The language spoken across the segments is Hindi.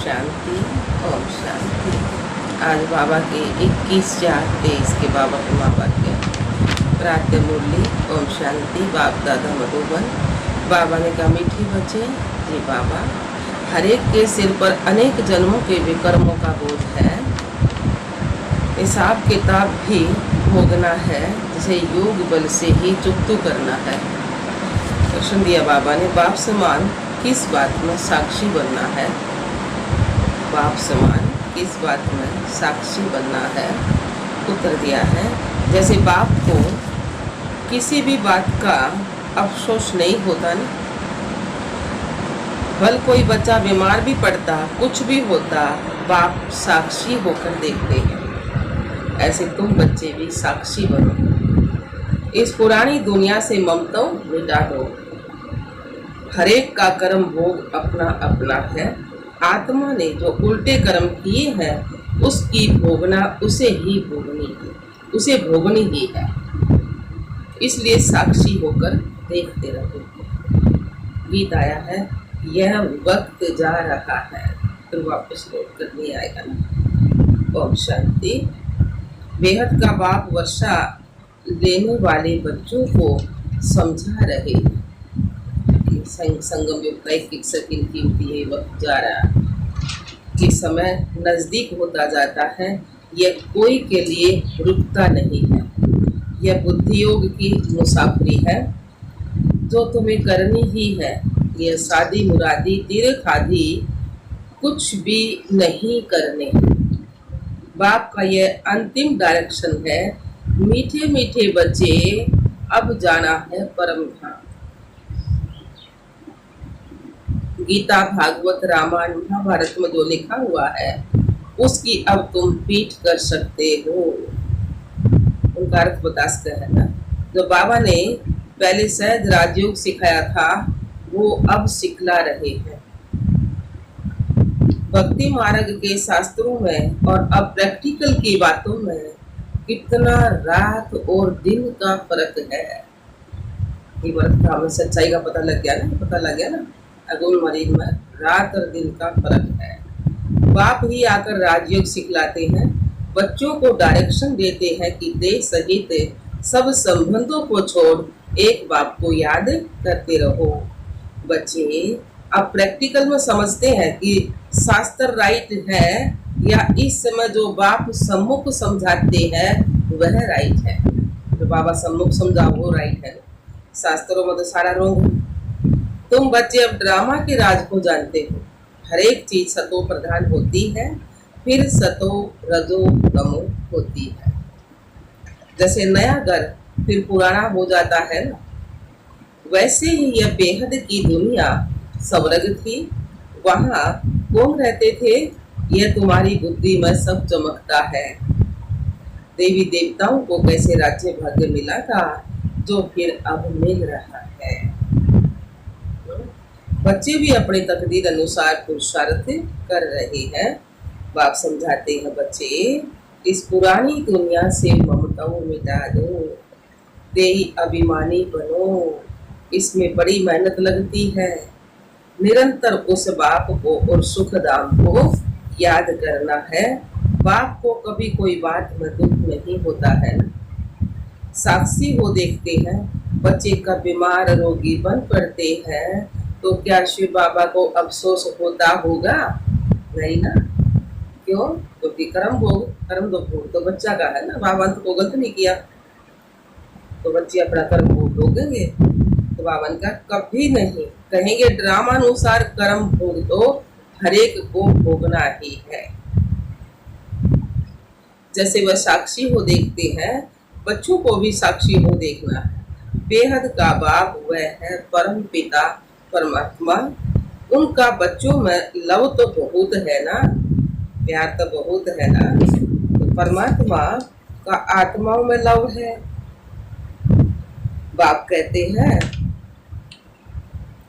शांति, ओम शांति। आज बाबा के 21/4/23 के बाबा के महावाक्य प्रातः मुरली। ओम शांति। बाप दादा मधुबन। बाबा ने कहा, मीठे बच्चे जी बाबा, हर एक के सिर पर अनेक जन्मों के विकर्मों का बोझ है। हिसाब किताब भी भोगना है, जिसे योग बल से ही चुकतू करना है। प्रश्न दिया बाबा ने, बाप समान किस बात में साक्षी बनना है? बाप समान किस बात में साक्षी बनना है? उत्तर दिया है, जैसे बाप को किसी भी बात का अफसोस नहीं होता ना, भल कोई बच्चा बीमार भी पड़ता, कुछ भी होता, बाप साक्षी होकर देखते हैं। ऐसे तुम बच्चे भी साक्षी बनो। इस पुरानी दुनिया से ममता मिटा दो। हरेक का कर्म भोग अपना अपना है। आत्मा ने जो उल्टे कर्म किए हैं, उसकी भोगना उसे ही भोगनी है, उसे भोगनी ही है। इसलिए साक्षी होकर देखते रहो। गीत आया है, यह वक्त जा रहा है, फिर वापस लौट कर नहीं आएगा ना। ओम शांति। बेहद का बाप वर्षा लेने वाले बच्चों को समझा रहे हैं। संगम युग का एक सेकंड कीमती है, वक्त जा रहा है, कि समय नजदीक होता जाता है। यह कोई के लिए रुकता नहीं है। यह बुद्धि योग की मुसाफरी है जो तुम्हें करनी ही है। यह शादी मुरादी तीर्थ आदि कुछ भी नहीं करने। बाप का यह अंतिम डायरेक्शन है। मीठे मीठे बच्चे, अब जाना है परम धाम। गीता, भागवत, रामायण, महाभारत में जो लिखा हुआ है, उसकी अब तुम पीठ कर सकते हो। उनका अर्थ बता सकते हैं ना। जो बाबा ने पहले शायद राजयोग सिखाया था, वो अब सिखला रहे हैं। भक्ति मार्ग के शास्त्रों में और अब प्रैक्टिकल की बातों में कितना रात और दिन का फर्क है। ये वर्त का हमें सच्चाई का पता लग गया ना, पता लग गया ना। अगुण मरीज में रात और दिन का फर्क है। बाप ही आकर राजयोग सिखलाते हैं, बच्चों को डायरेक्शन देते हैं कि देह सहित सब संबंधों को छोड़ एक बाप को याद करते रहो। बच्चे अब प्रैक्टिकल में समझते हैं कि शास्त्र राइट है या इस समय जो बाप सम्मुख समझाते हैं वह राइट है। जो बाबा सम्मुख समझा वो राइट है। शास्त्रों में तो सारा रोग है। तुम बच्चे अब ड्रामा के राज को जानते हो। हर एक चीज सतो प्रधान होती है, फिर सतो रजो तमो होती है। जैसे नया घर फिर पुराना हो जाता है ना, वैसे ही यह बेहद की दुनिया स्वर्ग थी। वहाँ कौन रहते थे? यह तुम्हारी बुद्धि में सब चमकता है। देवी देवताओं को कैसे राज्य भाग्य मिला था, जो फिर अब मिल रहा है। बच्चे भी अपनी तकदीर अनुसार पुरुषार्थ कर रहे हैं। बाप समझाते हैं, बच्चे इस पुरानी दुनिया से ममता मिटा दो, देही अभिमानी बनो। इसमें बड़ी मेहनत लगती है। निरंतर उस बाप को और सुख धाम को याद करना है। बाप को कभी कोई बात में दुख नहीं होता है ना। साक्षी हो देखते हैं। बच्चे कब बीमार रोगी बन पड़ते हैं तो क्या शिव बाबा को अफसोस होता होगा? नहीं ना। क्यों? क्योंकि कर्म भोग तो बच्चा का है ना। बाबा को गलत नहीं किया तो बच्चे अपना कर्म भोग भोगेंगे। तो बाबा का कभी नहीं कहेंगे ड्रामा अनुसार कर्म भोग तो हरेक को भोगना ही है। जैसे वह साक्षी हो देखते हैं, बच्चों को भी साक्षी हो देखना है। बेहद का बाप वह है परम पिता परमात्मा। उनका बच्चों में लव तो बहुत है ना, प्यार तो बहुत है ना। तो परमात्मा का आत्माओं में लव है। बाप कहते हैं,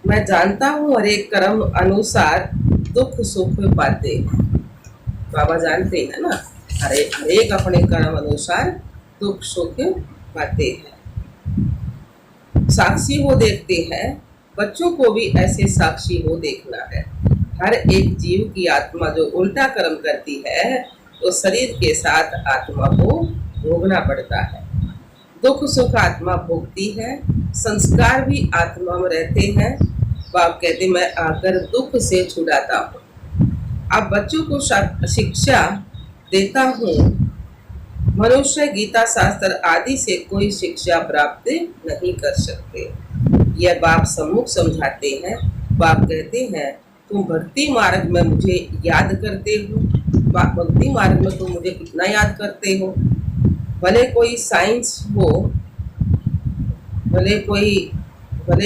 मैं जानता हूँ हर एक कर्म अनुसार दुख सुख पाते हैं। बाबा जानते हैं ना, हर एक अपने कर्म अनुसार दुख सुख पाते हैं। साक्षी हो देखते हैं। बच्चों को भी ऐसे साक्षी हो देखना है। हर एक जीव की आत्मा जो उल्टा कर्म करती है तो शरीर के साथ आत्मा को भोगना पड़ता है। दुख सुख आत्मा भोगती है, संस्कार भी आत्मा में रहते हैं। बाप कहते मैं आकर दुख से छुड़ाता हूँ। अब बच्चों को शिक्षा देता हूँ। मनुष्य गीता शास्त्र आदि से कोई शिक्षा प्राप्त नहीं कर सकते। यह बाप सम्मुख समझाते हैं। बाप कहते हैं तुम भक्ति मार्ग में मुझे याद करते हो। भक्ति मार्ग में तुम मुझे कितना याद करते हो। भले कोई साइंस हो, भले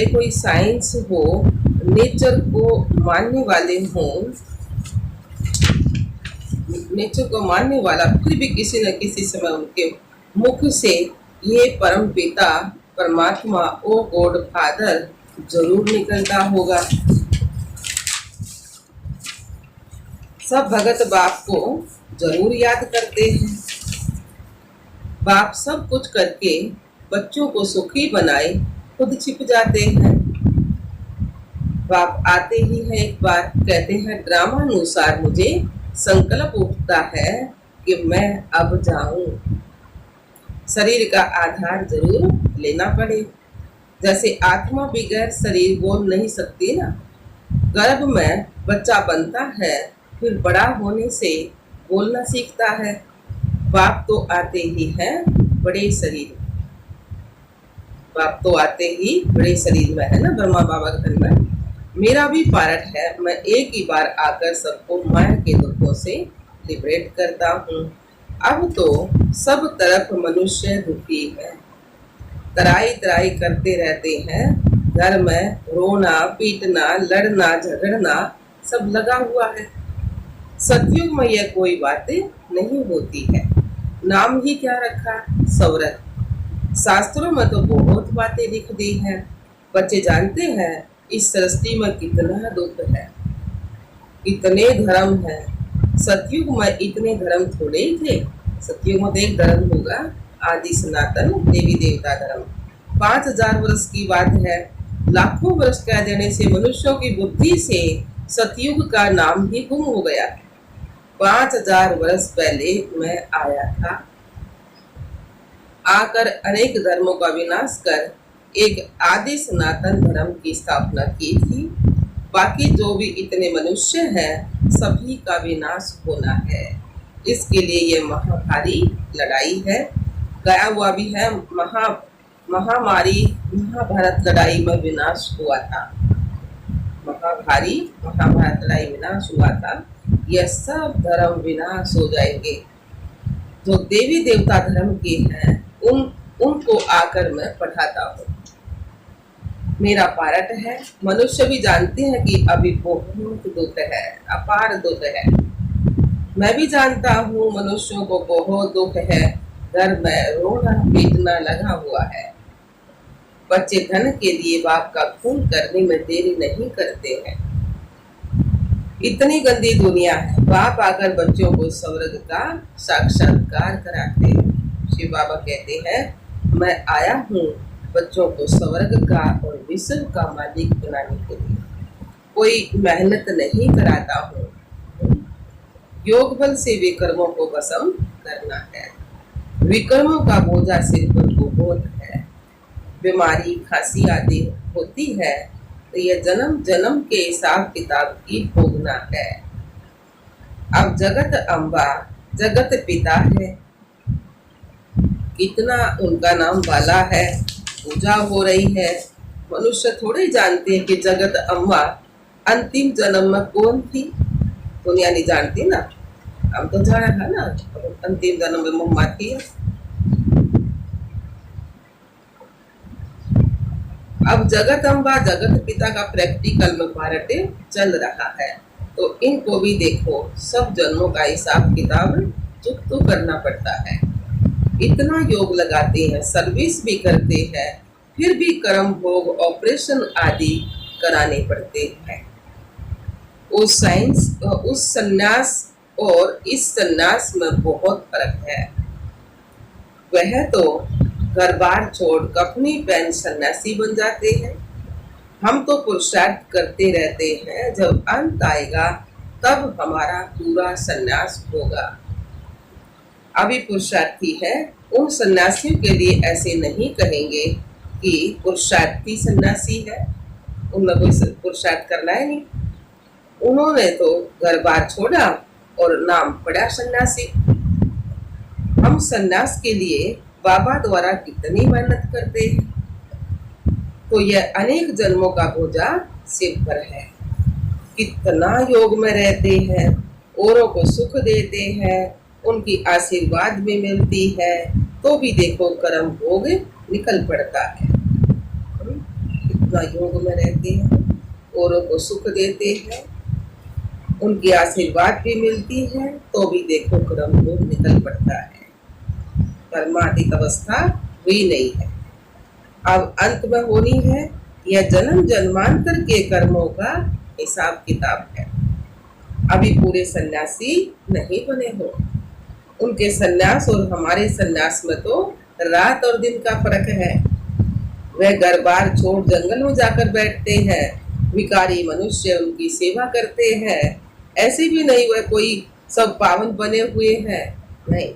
कोई साइंस हो, नेचर को मानने वाले हों, नेचर को मानने वाला फिर भी किसी न किसी समय उनके मुख से ये परम पिता परमात्मा ओ गॉड फादर जरूर निकलता होगा। सब भगत बाप को जरूर याद करते हैं। बाप सब कुछ करके बच्चों को सुखी बनाए खुद छिप जाते हैं। बाप आते ही है एक बार, कहते हैं ड्रामा अनुसार मुझे संकल्प उठता है कि मैं अब जाऊं। शरीर का आधार जरूर लेना पड़े। जैसे आत्मा बगैर शरीर बोल नहीं सकती ना। गर्भ में बच्चा बनता है, फिर बड़ा होने से बोलना सीखता है। बाप तो आते ही हैं बड़े शरीर, बाप तो आते ही बड़े शरीर में है ना, ब्रह्मा बाबा घर में। मेरा भी पार्ट है, मैं एक ही बार आकर सबको माया के दुखों से लिबरेट करता हूँ। अब तो सब तरफ मनुष्य दुखी है, तराई तराई करते रहते हैं। घर में रोना पीटना लड़ना झगड़ना सब लगा हुआ है। सतयुग में यह कोई बातें नहीं होती है। नाम ही क्या रखा, सौरत। शास्त्रों में तो बहुत बातें लिख दी हैं। बच्चे जानते हैं इस सृष्टि में कितना दुख है, कितने धर्म है। सतयुग में इतने धर्म थोड़े ही थे। सतयुग में तो एक धर्म होगा, आदि सनातन देवी देवता धर्म। 5000 वर्ष की बात है। लाखों वर्ष कह देने से मनुष्यों की बुद्धि से सतयुग का नाम ही गुम हो गया। 5000 वर्ष पहले मैं आया था, आकर अनेक धर्मों का विनाश कर एक आदि सनातन धर्म की स्थापना की थी। बाकी जो भी इतने मनुष्य हैं सभी का विनाश होना है। इसके लिए ये महाभारी लड़ाई है। गया हुआ भी है, महामारी महाभारत लड़ाई में विनाश हुआ था। महाभारत लड़ाई विनाश हुआ था। यह सब धर्म विनाश हो जाएंगे। जो देवी देवता धर्म के हैं उनको आकर मैं पढ़ाता हूँ। मेरा पार्ट है। मनुष्य भी जानते हैं कि अभी बहुत दुख है, अपार दुख है। मैं भी जानता हूँ मनुष्यों को बहुत दुख है। घर में रोना पीटना लगा हुआ है। बच्चे धन के लिए बाप का खून करने में देरी नहीं करते हैं। इतनी गंदी दुनिया है। बाप आकर बच्चों को स्वर्ग का साक्षात्कार कराते हैं। शिव बाबा कहते हैं मैं आया हूँ बच्चों को स्वर्ग का और विश्व का मालिक बनाने के लिए। कोई मेहनत नहीं कराता हूँ। योग बल से विकर्मों को भस्म करना है। विकर्मों का बोझा सिर पर बहुत है। बीमारी खांसी आदि होती है तो यह जन्म जन्म के हिसाब किताब की भोगना है। अब जगत अम्बा जगत पिता है, कितना उनका नाम वाला है, पूजा हो रही है। मनुष्य थोड़े जानते हैं कि जगत अम्बा अंतिम जन्म में कौन थी। दुनिया नहीं जानती ना, हम तो जाना है ना अंतिम जन्म में मम्मा थी। अब जगत अम्बा जगत पिता का प्रैक्टिकल में पार्ट चल रहा है, तो इनको भी देखो। सब जन्मों का हिसाब किताब चुप तो करना पड़ता है। इतना योग लगाते हैं, सर्विस भी करते हैं, फिर भी कर्म भोग ऑपरेशन आदि कराने पड़ते हैं। उस सन्यास और इस सन्यास में बहुत फर्क है। वह तो घर बार छोड़ कफनी पहन सन्यासी बन जाते हैं, हम तो पुरुषार्थ करते रहते हैं, जब अंत आएगा तब हमारा पूरा संन्यास होगा। अभी पुरुषार्थी है, उन सन्यासियों के लिए ऐसे नहीं कहेंगे कि पुरुषार्थी सन्यासी है, उनमें कोई पुरुषार्थ करना है नहीं, उन्होंने तो घर बार छोड़ा और नाम पड़ा सन्यासी। हम सन्यास के लिए बाबा द्वारा कितनी मेहनत करते हैं, तो यह अनेक जन्मों का बोझा सिर पर है। कितना योग में रहते हैं, औरों को सुख देते हैं, उनकी आशीर्वाद भी मिलती है, तो भी देखो कर्म भोग निकल पड़ता है। कितना योग में रहते हैं, औरों को सुख देते हैं, उनकी आशीर्वाद भी मिलती है, तो भी देखो कर्म भोग निकल पड़ता है। कर्मातीत अवस्था हुई नहीं है, अब अंत में होनी है। यह जन्म जन्मांतर के कर्मों का हिसाब किताब है। अभी पूरे सन्यासी नहीं बने हो। उनके सन्यास और हमारे सन्यास में तो रात और दिन का फर्क है। वह घर बार छोड़ जंगल में जाकर बैठते हैं, भिखारी मनुष्य उनकी सेवा करते हैं। ऐसे भी नहीं वह कोई सब पावन बने हुए हैं, नहीं,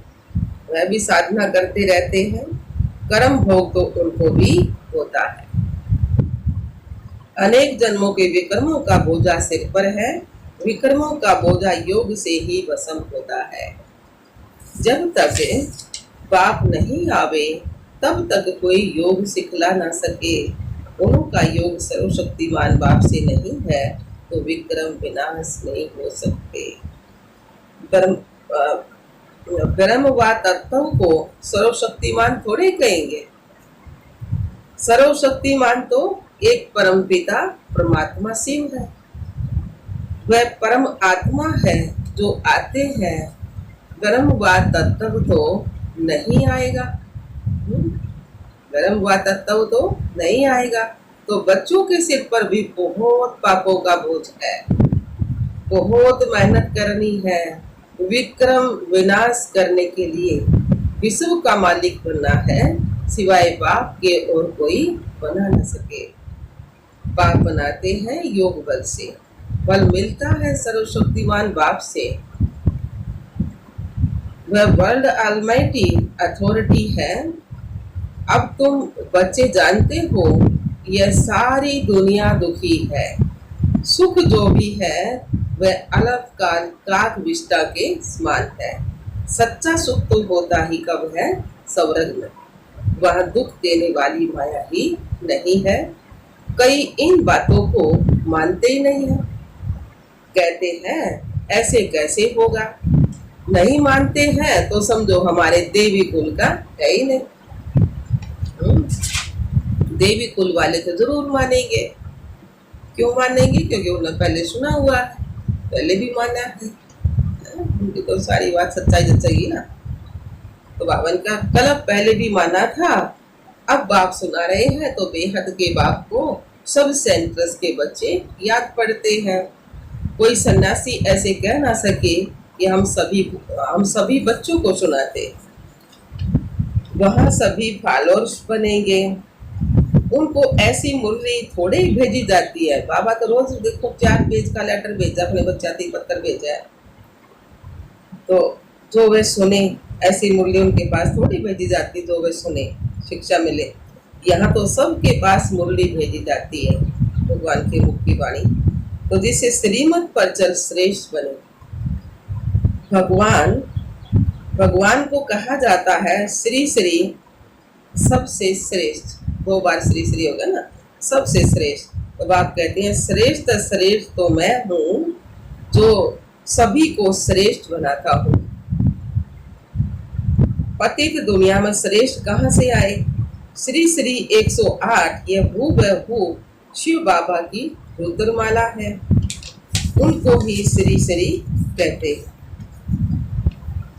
वह भी साधना करते रहते हैं। कर्म भोग तो उनको भी होता है। अनेक जन्मों के विक्रमों का बोझा सिर पर है। विक्रमों का बोझा योग से ही वसम होता है। जब तक बाप नहीं आवे तब तक कोई योग सिखला ना सके। दोनों का योग सर्वशक्तिमान बाप से नहीं है तो विक्रम विनाश नहीं हो सकते। ब्रह्म व तत्व को सर्वशक्तिमान थोड़े कहेंगे। सर्वशक्तिमान तो एक परम पिता परमात्मा शिव है। वह परम आत्मा है जो आते हैं। ब्रह्म व तत्व तो नहीं आएगा। ब्रह्म व तत्व तो नहीं आएगा। तो बच्चों के सिर पर भी बहुत पापों का बोझ है, बहुत मेहनत करनी है। विक्रम विनाश करने के लिए विश्व का मालिक बनना है, सिवाय बाप के और कोई बना न सके। बाप बनाते हैं योग बल से, बल मिलता है सर्वशक्तिमान बाप से। वह वर्ल्ड ऑलमाइटी अथॉरिटी है। अब तुम बच्चे जानते हो यह सारी दुनिया दुखी है। सुख जो भी है वह अलग काल काक विष्टा के समान है। सच्चा सुख तो होता ही कब है? स्वर्ग में। वह दुख देने वाली माया ही नहीं है। कई इन बातों को मानते ही नहीं है, कहते हैं ऐसे कैसे होगा। नहीं मानते हैं तो समझो हमारे देवी कुल का है ही नहीं। देवी कुल वाले तो जरूर मानेंगे। क्यों मानेंगे? क्योंकि उन्होंने पहले सुना हुआ है, पहले भी माना है। उनकी तो सारी बात सच्चाई सच्चाई ना। तो बावन का कलप पहले भी माना था, अब बाप सुना रहे हैं तो बेहद के बाप को सब सेंटर्स के बच्चे याद पड़ते हैं। कोई सन्यासी ऐसे कह ना सके कि हम सभी बच्चों को सुनाते। वहाँ सभी फॉलोअर्स बनेंगे। उनको ऐसी मुरली थोड़े ही भेजी जाती है। बाबा तो रोज देखो 4 पेज का लेटर भेजा, अपने बच्चाती पत्र भेजा है, तो जो वे सुने ऐसी मुरली उनके पास थोड़ी भेजी जाती जो वे सुने शिक्षा मिले। यहाँ तो सबके पास मुरली भेजी जाती है भगवान की मुख की वाणी। तो जिससे श्रीमत पर चल श्रेष्ठ बने। भगवान को कहा जाता है श्री श्री सबसे श्रेष्ठ। 2 बार श्री श्री होगा ना, सबसे श्रेष्ठ। तो बाप कहते हैं श्रेष्ठ श्रेष्ठ तो मैं हूँ जो सभी को श्रेष्ठ बनाता हूँ। पतित दुनिया में श्रेष्ठ कहाँ से आए? श्री श्री 108 यह हूबहू शिव बाबा की रुद्रमाला है, उनको ही श्री श्री कहते हैं।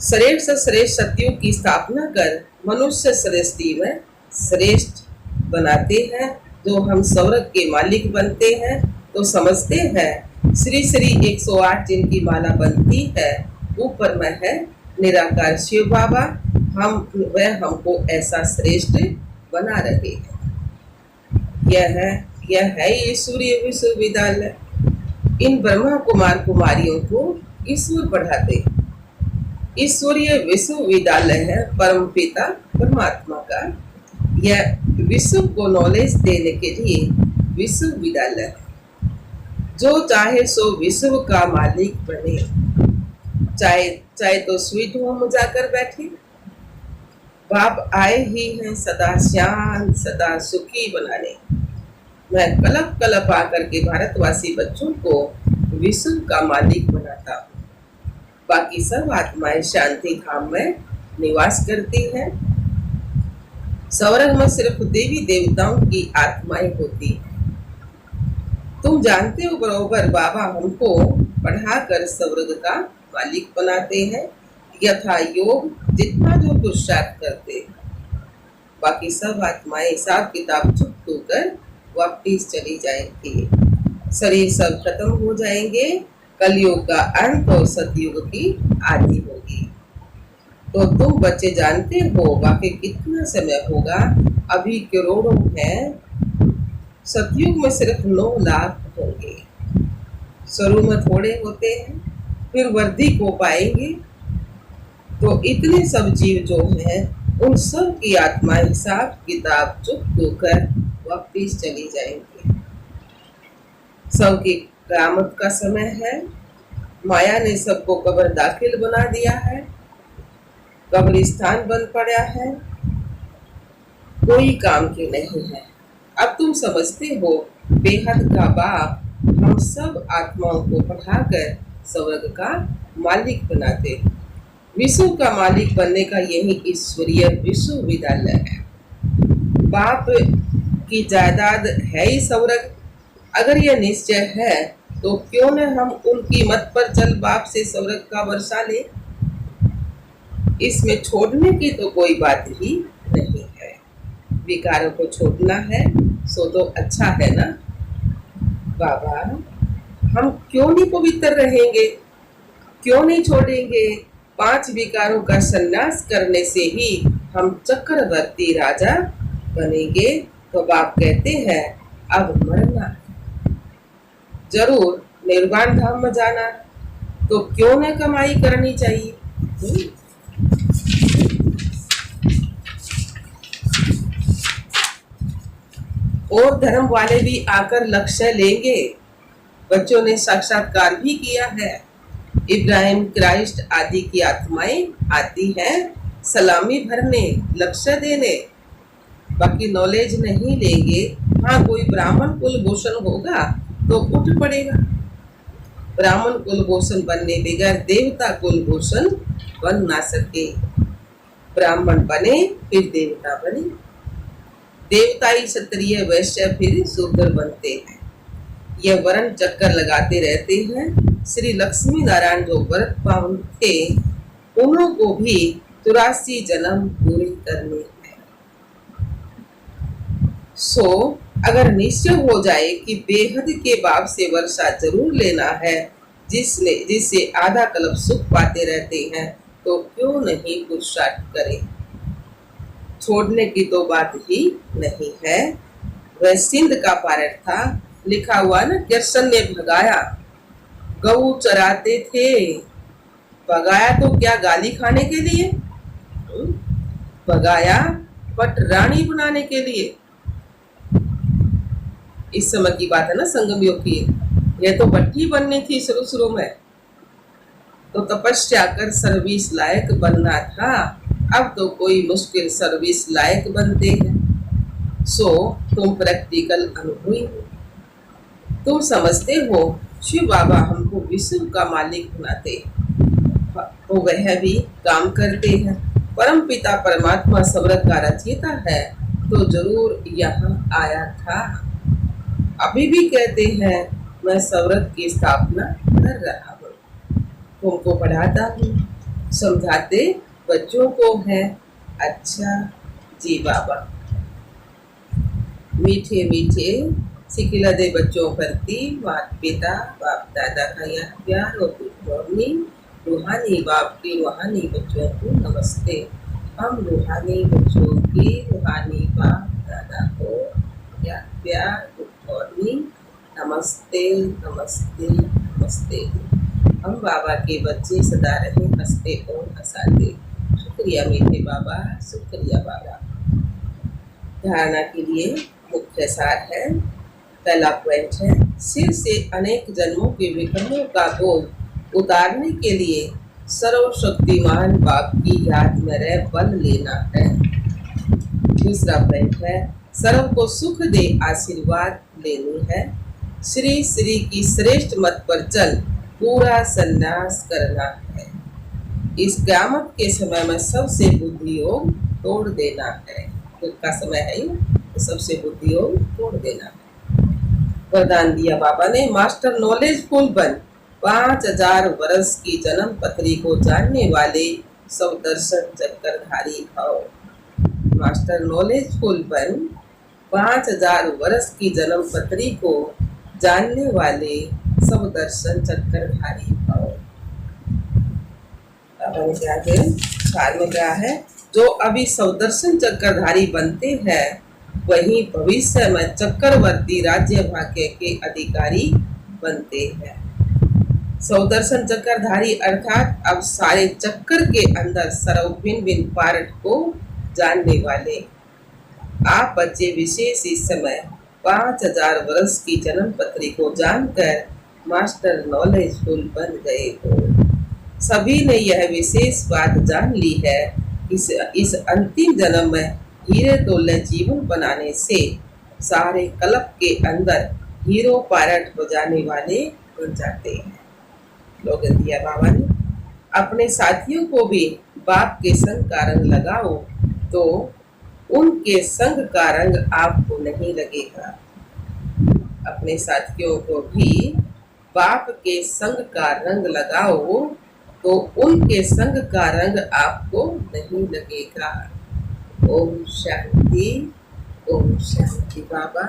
श्रेष्ठ श्रेष्ठ सत्यों की स्थापना कर मनुष्य सृष्टि में श्रेष्ठ बनाते हैं। जो हम स्वर्ग के मालिक बनते हैं तो समझते हैं श्री श्री 108 जिनकी माला बनती है ऊपर में है निराकार शिव बाबा। वह हमको ऐसा श्रेष्ठ बना रहे हैं। यह है यह है ईश्वरीय विश्वविद्यालय। इन ब्रह्मा कुमार कुमारियों को ईश्वर पढ़ाते। ईश्वरीय विश्वविद्यालय है परम पिता परमात्मा का। यह विश्व को नॉलेज देने के लिए विश्वविद्यालय है। जो चाहे सो विश्व का मालिक बने। चाहे चाहे तो स्वीट होम जाकर बैठे। बाप आए ही हैं सदा शांत सदा सुखी बनाने। मैं कलप कलप आकर के भारतवासी बच्चों को विश्व का मालिक बनाता हूँ। बाकी सब आत्माएं शांति धाम में निवास करती हैं। स्वर्ग में सिर्फ देवी देवताओं की आत्माएं होती हैं। तुम जानते हो बरोबर बाबा हमको पढ़ाकर स्वर्ग का मालिक बनाते हैं। यथा योग जितना जो पुरुषार्थ करते हैं। बाकी सब आत्माएं हिसाब किताब चुप होकर वापिस चली जाएंगी। शरीर सब खत्म हो जाएंगे। कलयुग का अंत और सतयुग की आदि होगी। तो तुम बच्चे जानते हो बाकी कितना समय होगा। अभी करोड़ों हैं। सतयुग में सिर्फ 9 लाख होंगे। शुरू में थोड़े होते हैं फिर वृद्धि को पाएंगे। तो इतने सब जीव जो हैं उन सब की आत्मा हिसाब किताब चुप होकर वापिस चली जाएंगी। सबकी क़यामत का समय है। माया ने सबको कब्र दाखिल बना दिया है। कब्रिस्तान बन पड़ा है। कोई काम के नहीं है। अब तुम समझते हो बेहद का बाप हम सब आत्माओं को पढ़ाकर स्वर्ग का मालिक बनाते। विश्व का मालिक बनने का यही ईश्वरीय विश्वविद्यालय है। बाप की जायदाद है ही स्वर्ग। अगर यह निश्चय है तो क्यों न हम उनकी मत पर चल बाप से स्वर्ग का वर्षा ले। इसमें छोड़ने की तो कोई बात ही नहीं है। विकारों को छोड़ना है सो तो अच्छा है ना। बाबा हम क्यों नहीं पवित्र रहेंगे, क्यों नहीं छोड़ेंगे। 5 विकारों का संन्यास करने से ही हम चक्रवर्ती राजा बनेंगे। तो बाप कहते हैं अब मरना जरूर निर्वाण धाम में जाना। तो क्यों न कमाई करनी चाहिए। और धर्म वाले भी आकर लक्ष्य लेंगे। बच्चों ने साक्षात्कार भी किया है। इब्राहिम क्राइस्ट आदि की आत्माएं आती हैं सलामी भरने लक्ष्य देने। बाकी नॉलेज नहीं लेंगे। हाँ कोई ब्राह्मण कुलभूषण होगा तो उठ पड़ेगा। ब्राह्मण कुलभूषण बनने बगैर देवता कुलभूषण बन ना सके। ब्राह्मण बने फिर देवता बने। देवता ही क्षत्रिय वैश्य फिर शूद्र बनते हैं। यह वर्ण चक्कर लगाते रहते हैं। श्री लक्ष्मी नारायण जो व्रत पावन थे उन्हों को भी 84 जन्म पूरे करने हैं। सो अगर निश्चय हो जाए कि बेहद के बाप से वर्षा जरूर लेना है जिससे आधा कल्प सुख पाते रहते हैं तो क्यों नहीं पुरुषार्थ करें। छोड़ने की तो बात ही नहीं है। वह सिंध का पारट था। लिखा हुआ ना कृष्ण ने भगाया। गऊ चराते थे। भगाया तो क्या गाली खाने के लिए। भगाया पट रानी बनाने के लिए। इस समय की बात है ना संगम योग की। यह तो भट्टी बननी थी शुरू में। तो तपस्या कर सर्विस लायक बनना था। अब तो कोई मुश्किल सर्विस लायक बनते हैं। सो तुम प्रैक्टिकल अनुभवी हो। तुम समझते हो शिव बाबा हमको विश्व का मालिक बनाते तो वह भी काम करते हैं। परम पिता परमात्मा स्वर्ग का रचयिता है तो जरूर यहाँ आया था। अभी भी कहते हैं मैं स्वर्ग की स्थापना कर रहा हूँ। तुमको पढ़ाता हूँ समझाते बच्चों को है। अच्छा जी बाबा। मीठे मीठे सिखिला दे बच्चों प्रति माता पिता बाप दादा का यह प्यार और गुड मॉर्निंग। रूहानी बाप की रूहानी बच्चों को नमस्ते। हम रूहानी बच्चों की रूहानी बाप दादा को यह प्यार मॉर्निंग। नमस्ते नमस्ते नमस्ते। हम बाबा के बच्चे सदा रहे हंसते और हंसाते। शुक्रिया मीठे बाबा, शुक्रिया बाबा। धारणा के लिए मुख्य सार है। पहला पॉइंट है, सिर से अनेक जन्मों के विक्रमों का बोझ उतारने के लिए सर्वशक्तिमान बाप की याद में रह बल लेना है। दूसरा पॉइंट है, सर्व को सुख दे आशीर्वाद लेनी है। श्री श्री की श्रेष्ठ मत पर चल पूरा संन्यास करना है। इस क़यामत के समय में सबसे बुद्धि योग तोड़ देना है। दुख का समय है ये, तो सबसे बुद्धि योग तोड़ देना है। वरदान दिया बाबा ने, मास्टर नॉलेजफुल बन, 5000 वर्ष की जन्म पत्री को जानने वाले सब दर्शन चक्रधारी भाव। मास्टर नॉलेजफुल बन, 5000 वर्ष की जन्म पत्री को जानने वाले सब दर्शन चक्रधारी भाव। अब क्या है, सार में क्या है, जो अभी सब दर्शन चक्रधारी बनते हैं वही भविष्य में चक्रवर्ती राज्य भाग्य के अधिकारी बनते हैं। सौदर्शन चक्रधारी अर्थात अब सारे चक्कर के अंदर सर्व भिन्न भिन्न पार्ट को जानने वाले। आप बच्चे विशेष इस समय 5000 वर्ष की जन्म पत्री को जानकर मास्टर नॉलेजफुल बन गए हो। सभी ने यह विशेष बात जान ली है, इस अंतिम जन्म में हीरे तुल्य जीवन बनाने से सारे कल्प के अंदर हीरो पायलट हो जाने वाले बन जाते हैं। स्लोगन दिया बाबा ने, अपने साथियों को भी बाप के संग का रंग लगाओ तो उनके संग का रंग आपको नहीं लगेगा। अपने साथियों को भी बाप के संग का रंग लगाओ तो उनके संग का रंग आपको नहीं लगेगा। ओम शांति, ओम शांति बाबा।